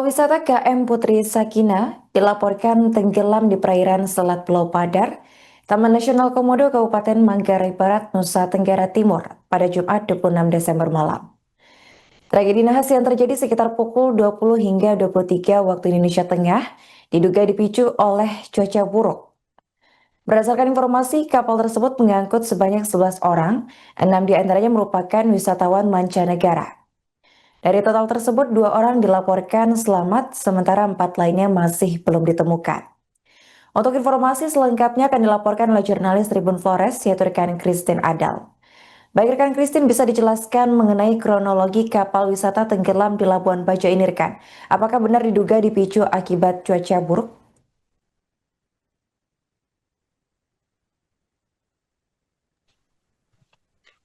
Kapal wisata KM Putri Sakina dilaporkan tenggelam di perairan Selat Pulau Padar, Taman Nasional Komodo, Kabupaten Manggarai Barat, Nusa Tenggara Timur pada Jumat 26 Desember malam. Tragedi nahas yang terjadi sekitar pukul 20 hingga 23 waktu Indonesia Tengah diduga dipicu oleh cuaca buruk. Berdasarkan informasi, kapal tersebut mengangkut sebanyak 11 orang, 6 diantaranya merupakan wisatawan mancanegara. Dari total tersebut, 2 orang dilaporkan selamat, sementara 4 lainnya masih belum ditemukan. Untuk informasi selengkapnya akan dilaporkan oleh jurnalis Tribun Flores, yaitu rekan Christine Adal. Baik rekan Christine, bisa dijelaskan mengenai kronologi kapal wisata tenggelam di Labuan Bajo ini rekan. Apakah benar diduga dipicu akibat cuaca buruk?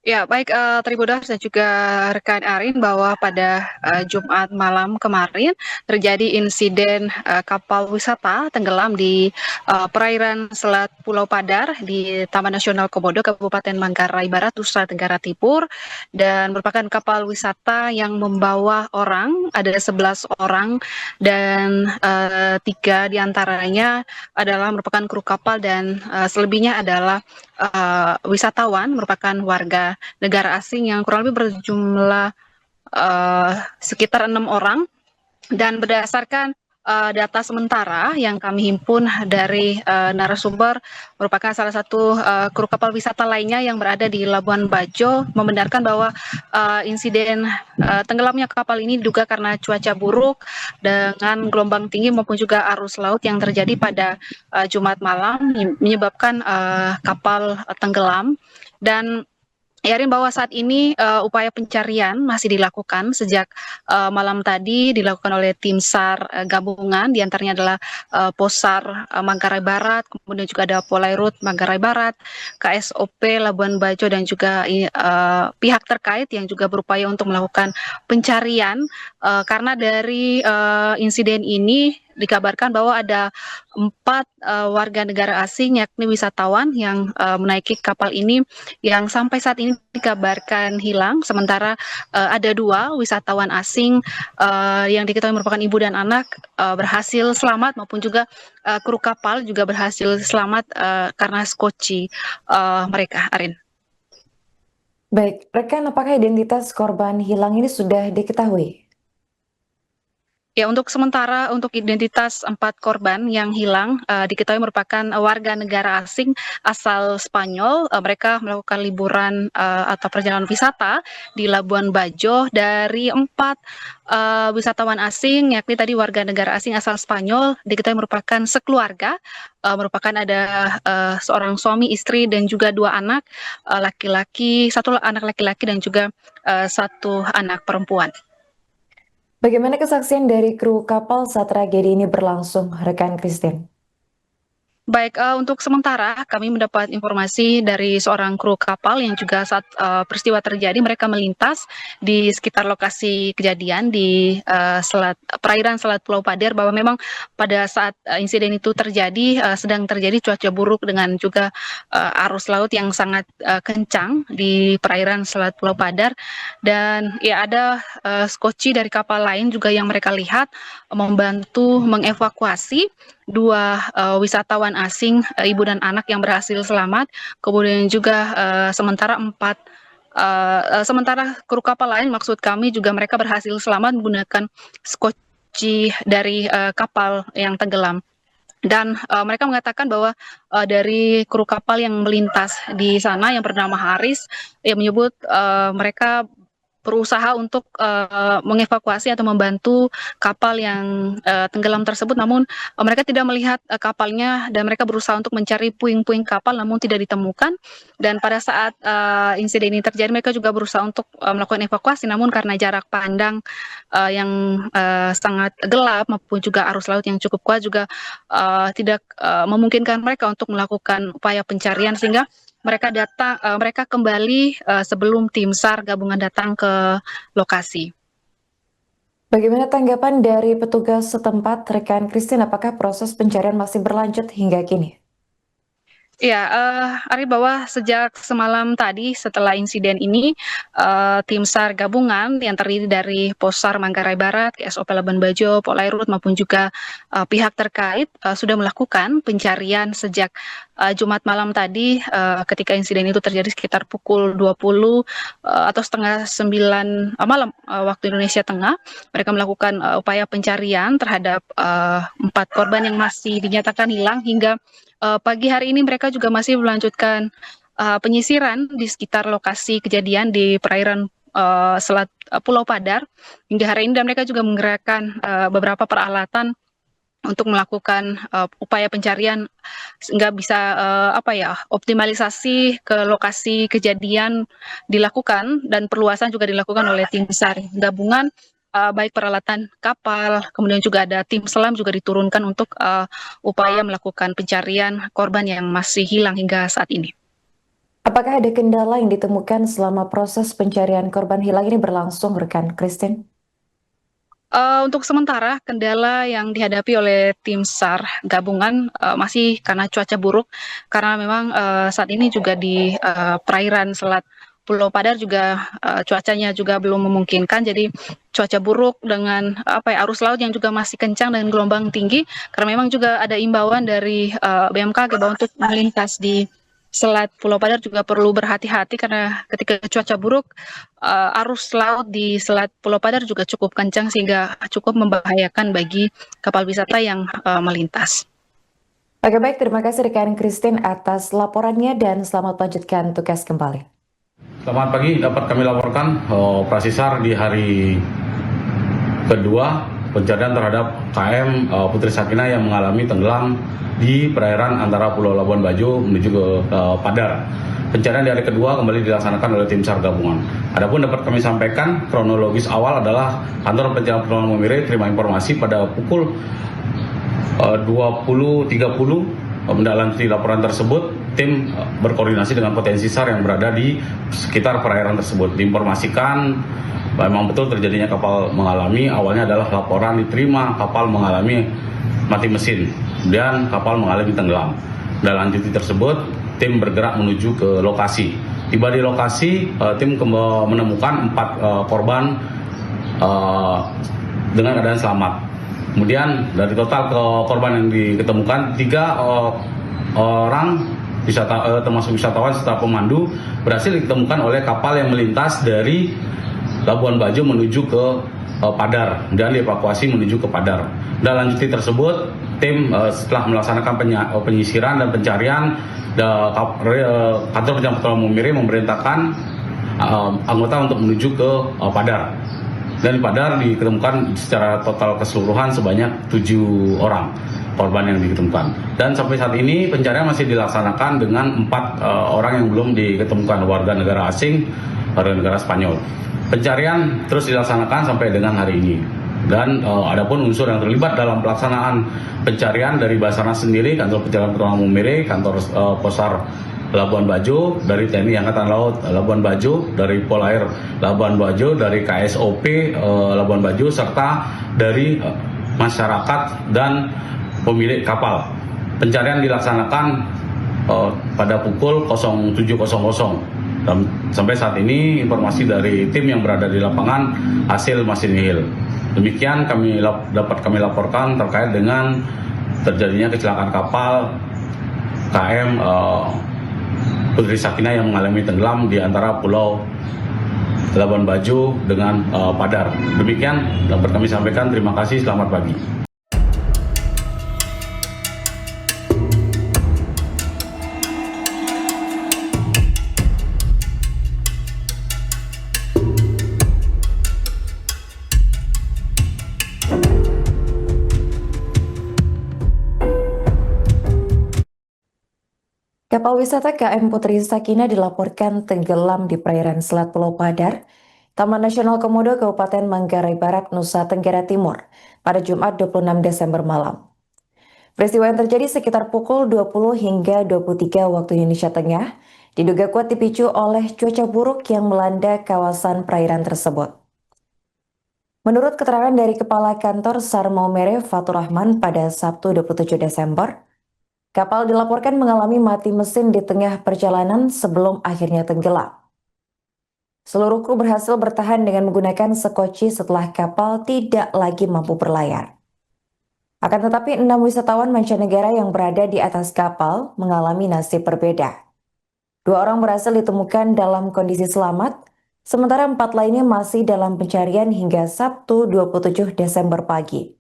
Ya, baik Tribuners dan juga rekan Arin bahwa pada Jumat malam kemarin terjadi insiden kapal wisata tenggelam di perairan Selat Pulau Padar di Taman Nasional Komodo, Kabupaten Manggarai Barat, Nusa Tenggara Timur, dan merupakan kapal wisata yang membawa orang, ada 11 orang, dan 3 diantaranya adalah merupakan kru kapal dan selebihnya adalah wisatawan merupakan warga negara asing yang kurang lebih berjumlah sekitar 6 orang, dan berdasarkan data sementara yang kami himpun dari narasumber merupakan salah satu kru kapal wisata lainnya yang berada di Labuan Bajo membenarkan bahwa insiden tenggelamnya kapal ini diduga karena cuaca buruk dengan gelombang tinggi maupun juga arus laut yang terjadi pada Jumat malam menyebabkan kapal tenggelam. Dan Yarin bahwa saat ini upaya pencarian masih dilakukan sejak malam tadi dilakukan oleh tim SAR gabungan, diantaranya adalah Posar Manggarai Barat, kemudian juga ada Polairut Manggarai Barat, KSOP Labuan Bajo, dan juga pihak terkait yang juga berupaya untuk melakukan pencarian karena dari insiden ini dikabarkan bahwa ada 4 warga negara asing yakni wisatawan yang menaiki kapal ini yang sampai saat ini dikabarkan hilang, sementara ada 2 wisatawan asing yang diketahui merupakan ibu dan anak berhasil selamat, maupun juga kru kapal juga berhasil selamat karena skoci mereka, Arin. Baik, rekan, apakah identitas korban hilang ini sudah diketahui? Ya, untuk sementara untuk identitas 4 korban yang hilang diketahui merupakan warga negara asing asal Spanyol. Mereka melakukan liburan atau perjalanan wisata di Labuan Bajo. Dari 4 wisatawan asing, yakni tadi warga negara asing asal Spanyol, diketahui merupakan sekeluarga. Merupakan ada seorang suami, istri, dan juga 2 anak laki-laki, 1 anak laki-laki dan juga 1 anak perempuan. Bagaimana kesaksian dari kru kapal saat tragedi ini berlangsung, rekan Christine? Baik, untuk sementara kami mendapat informasi dari seorang kru kapal yang juga saat peristiwa terjadi mereka melintas di sekitar lokasi kejadian di perairan Selat Pulau Padar, bahwa memang pada saat insiden itu terjadi sedang terjadi cuaca buruk dengan juga arus laut yang sangat kencang di perairan Selat Pulau Padar, dan ya ada skoci dari kapal lain juga yang mereka lihat membantu mengevakuasi 2 wisatawan asing, ibu dan anak yang berhasil selamat, kemudian juga sementara kru kapal lain, maksud kami, juga mereka berhasil selamat menggunakan skoci dari kapal yang tenggelam. Dan mereka mengatakan bahwa dari kru kapal yang melintas di sana yang bernama Haris, yang menyebut mereka berusaha untuk mengevakuasi atau membantu kapal yang tenggelam tersebut, namun mereka tidak melihat kapalnya, dan mereka berusaha untuk mencari puing-puing kapal namun tidak ditemukan. Dan pada saat insiden ini terjadi mereka juga berusaha untuk melakukan evakuasi, namun karena jarak pandang yang sangat gelap maupun juga arus laut yang cukup kuat juga tidak memungkinkan mereka untuk melakukan upaya pencarian, sehingga mereka kembali sebelum tim SAR gabungan datang ke lokasi. Bagaimana tanggapan dari petugas setempat, rekan Christine? Apakah proses pencarian masih berlanjut hingga kini? Ya, Ari, bahwa sejak semalam tadi setelah insiden ini, tim SAR gabungan yang terdiri dari Posar Manggarai Barat, KSOP Labuan Bajo, Polairut maupun juga pihak terkait sudah melakukan pencarian sejak Jumat malam tadi ketika insiden itu terjadi sekitar pukul 20 atau setengah 9 malam waktu Indonesia Tengah. Mereka melakukan upaya pencarian terhadap 4 korban yang masih dinyatakan hilang hingga pagi hari ini mereka juga masih melanjutkan penyisiran di sekitar lokasi kejadian di perairan Selat Pulau Padar hingga hari ini, dan mereka juga menggerakkan beberapa peralatan untuk melakukan upaya pencarian sehingga bisa optimalisasi ke lokasi kejadian dilakukan, dan perluasan juga dilakukan oleh tim SAR gabungan, baik peralatan kapal, kemudian juga ada tim selam juga diturunkan untuk upaya melakukan pencarian korban yang masih hilang hingga saat ini. Apakah ada kendala yang ditemukan selama proses pencarian korban hilang ini berlangsung, rekan Christine? Untuk sementara kendala yang dihadapi oleh tim SAR gabungan masih karena cuaca buruk, karena memang saat ini juga di perairan Selat Pulau Padar juga cuacanya juga belum memungkinkan, jadi cuaca buruk dengan arus laut yang juga masih kencang dan gelombang tinggi, karena memang juga ada imbauan dari BMKG bahwa untuk melintas di Selat Pulau Padar juga perlu berhati-hati karena ketika cuaca buruk, arus laut di Selat Pulau Padar juga cukup kencang sehingga cukup membahayakan bagi kapal wisata yang melintas. Oke, baik, terima kasih rekan Christine atas laporannya dan selamat melanjutkan tugas kembali. Selamat pagi, dapat kami laporkan operasi SAR di hari kedua pencarian terhadap KM Putri Sakinah yang mengalami tenggelam di perairan antara Pulau Labuan Bajo menuju ke Padar. Pencarian di hari kedua kembali dilaksanakan oleh tim SAR gabungan. Adapun dapat kami sampaikan kronologis awal adalah kantor pencarian pertolongan Momire terima informasi pada pukul 20.30 menindaklanjuti laporan tersebut. Tim berkoordinasi dengan potensi SAR yang berada di sekitar perairan tersebut. Diinformasikan memang betul terjadinya kapal mengalami, awalnya adalah laporan diterima kapal mengalami mati mesin, kemudian kapal mengalami tenggelam. Menindaklanjuti tersebut, tim bergerak menuju ke lokasi. Tiba di lokasi, tim menemukan 4 korban dengan keadaan selamat. Kemudian dari total korban yang diketemukan, 3 orang termasuk wisatawan serta pemandu berhasil ditemukan oleh kapal yang melintas dari Labuan Bajo menuju ke Padar dan dievakuasi menuju ke Padar. Dan lanjuti tersebut, tim setelah melaksanakan penyisiran dan pencarian, kantor pencarian pertolongan Momire memerintahkan anggota untuk menuju ke Padar. Dan di Padar diketemukan secara total keseluruhan sebanyak 7 orang korban yang diketemukan. Dan sampai saat ini pencarian masih dilaksanakan dengan 4 orang yang belum diketemukan, warga negara asing, warga negara Spanyol. Pencarian terus dilaksanakan sampai dengan hari ini. Dan adapun unsur yang terlibat dalam pelaksanaan pencarian dari Basarnas sendiri, kantor pencarian pertolongan Momire, kantor Posar Labuan Bajo, dari TNI Angkatan Laut Labuan Bajo, dari Polair Labuan Bajo, dari KSOP Labuan Bajo, serta dari masyarakat dan pemilik kapal. Pencarian dilaksanakan pada pukul 07.00. Dan sampai saat ini informasi dari tim yang berada di lapangan, hasil masih nihil. Demikian dapat kami laporkan terkait dengan terjadinya kecelakaan kapal KM Putri Sakinah yang mengalami tenggelam di antara Pulau Labuan Bajo dengan Padar. Demikian dapat kami sampaikan. Terima kasih. Selamat pagi. Kapal wisata KM Putri Sakinah dilaporkan tenggelam di perairan Selat Pulau Padar, Taman Nasional Komodo, Kabupaten Manggarai Barat, Nusa Tenggara Timur, pada Jumat 26 Desember malam. Peristiwa yang terjadi sekitar pukul 20 hingga 23 waktu Indonesia Tengah, diduga kuat dipicu oleh cuaca buruk yang melanda kawasan perairan tersebut. Menurut keterangan dari Kepala Kantor SAR Maumere Fatur Rahman pada Sabtu 27 Desember, Kapal dilaporkan mengalami mati mesin di tengah perjalanan sebelum akhirnya tenggelam. Seluruh kru berhasil bertahan dengan menggunakan sekoci setelah kapal tidak lagi mampu berlayar. Akan tetapi 6 wisatawan mancanegara yang berada di atas kapal mengalami nasib berbeda. 2 orang berhasil ditemukan dalam kondisi selamat, sementara 4 lainnya masih dalam pencarian hingga Sabtu 27 Desember pagi.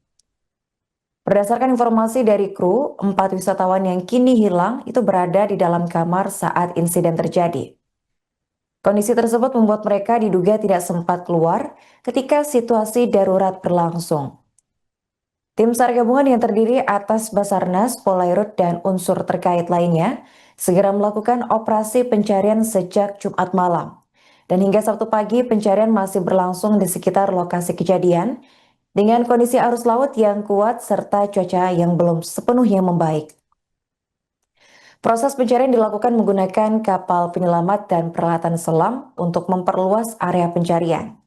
Berdasarkan informasi dari kru, 4 wisatawan yang kini hilang itu berada di dalam kamar saat insiden terjadi. Kondisi tersebut membuat mereka diduga tidak sempat keluar ketika situasi darurat berlangsung. Tim SAR gabungan yang terdiri atas Basarnas, Polairut, dan unsur terkait lainnya segera melakukan operasi pencarian sejak Jumat malam. Dan hingga Sabtu pagi pencarian masih berlangsung di sekitar lokasi kejadian dengan kondisi arus laut yang kuat serta cuaca yang belum sepenuhnya membaik. Proses pencarian dilakukan menggunakan kapal penyelamat dan peralatan selam untuk memperluas area pencarian.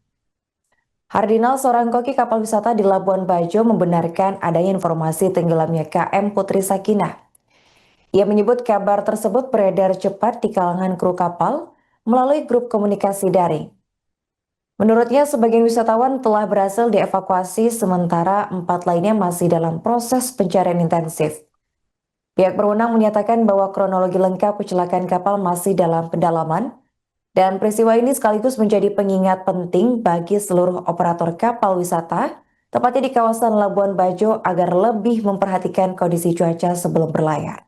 Hardinal, seorang koki kapal wisata di Labuan Bajo, membenarkan adanya informasi tenggelamnya KM Putri Sakinah. Ia menyebut kabar tersebut beredar cepat di kalangan kru kapal melalui grup komunikasi daring. Menurutnya, sebagian wisatawan telah berhasil dievakuasi, sementara 4 lainnya masih dalam proses pencarian intensif. Pihak berwenang menyatakan bahwa kronologi lengkap kecelakaan kapal masih dalam pendalaman, dan peristiwa ini sekaligus menjadi pengingat penting bagi seluruh operator kapal wisata, tepatnya di kawasan Labuan Bajo, agar lebih memperhatikan kondisi cuaca sebelum berlayar.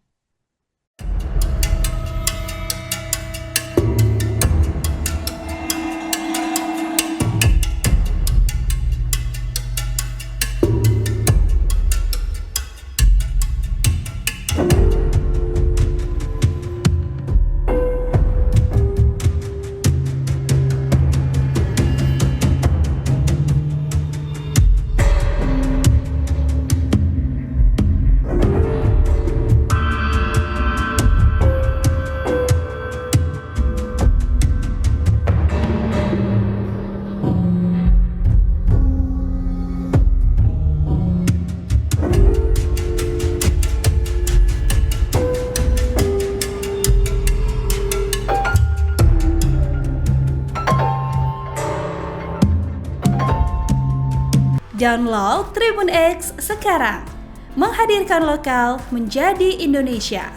Download Tribun X sekarang, menghadirkan lokal menjadi Indonesia.